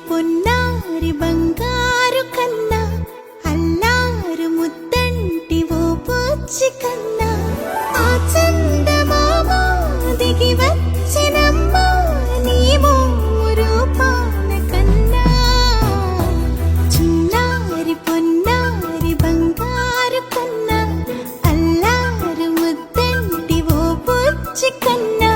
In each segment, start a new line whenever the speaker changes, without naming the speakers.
పొన్నారి బంగారు కన్నా అల్లారు ముద్దంటి ఓ పూచి కన్నా ఆ చందమామ దిగి వచ్చినమ్మ నీ రూపాన కన్నా చిన్నారి పొన్నారి బంగారు కన్నా అల్లారు ముద్దంటి ఓ పూచి కన్నా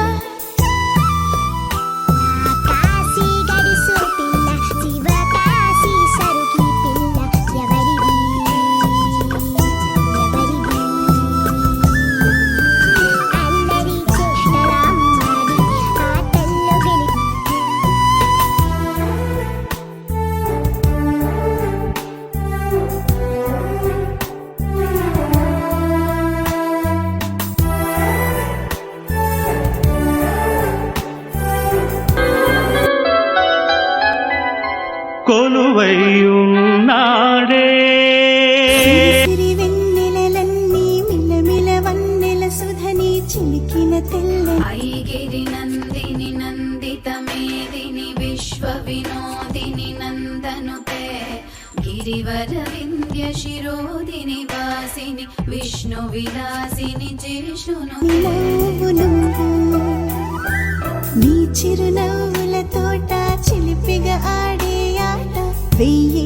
కొలువైయున్నాడే
సిరి వెన్నెలలన్నీ మిలమిల వన్నెల సుధని చిలికిన తెల్ల
ఐగిరి నందిని నందిత మేదిని విశ్వ వినోదిని నందనుతే గిరివర వింధ్య శిరోదిని వాసిని విష్ణు విలాసిని జిష్ణును
నువ్వు నువ్వు నీ చిరునవ్వుల తోట చిలిపిగా ఆడే ఆట వెయ్యి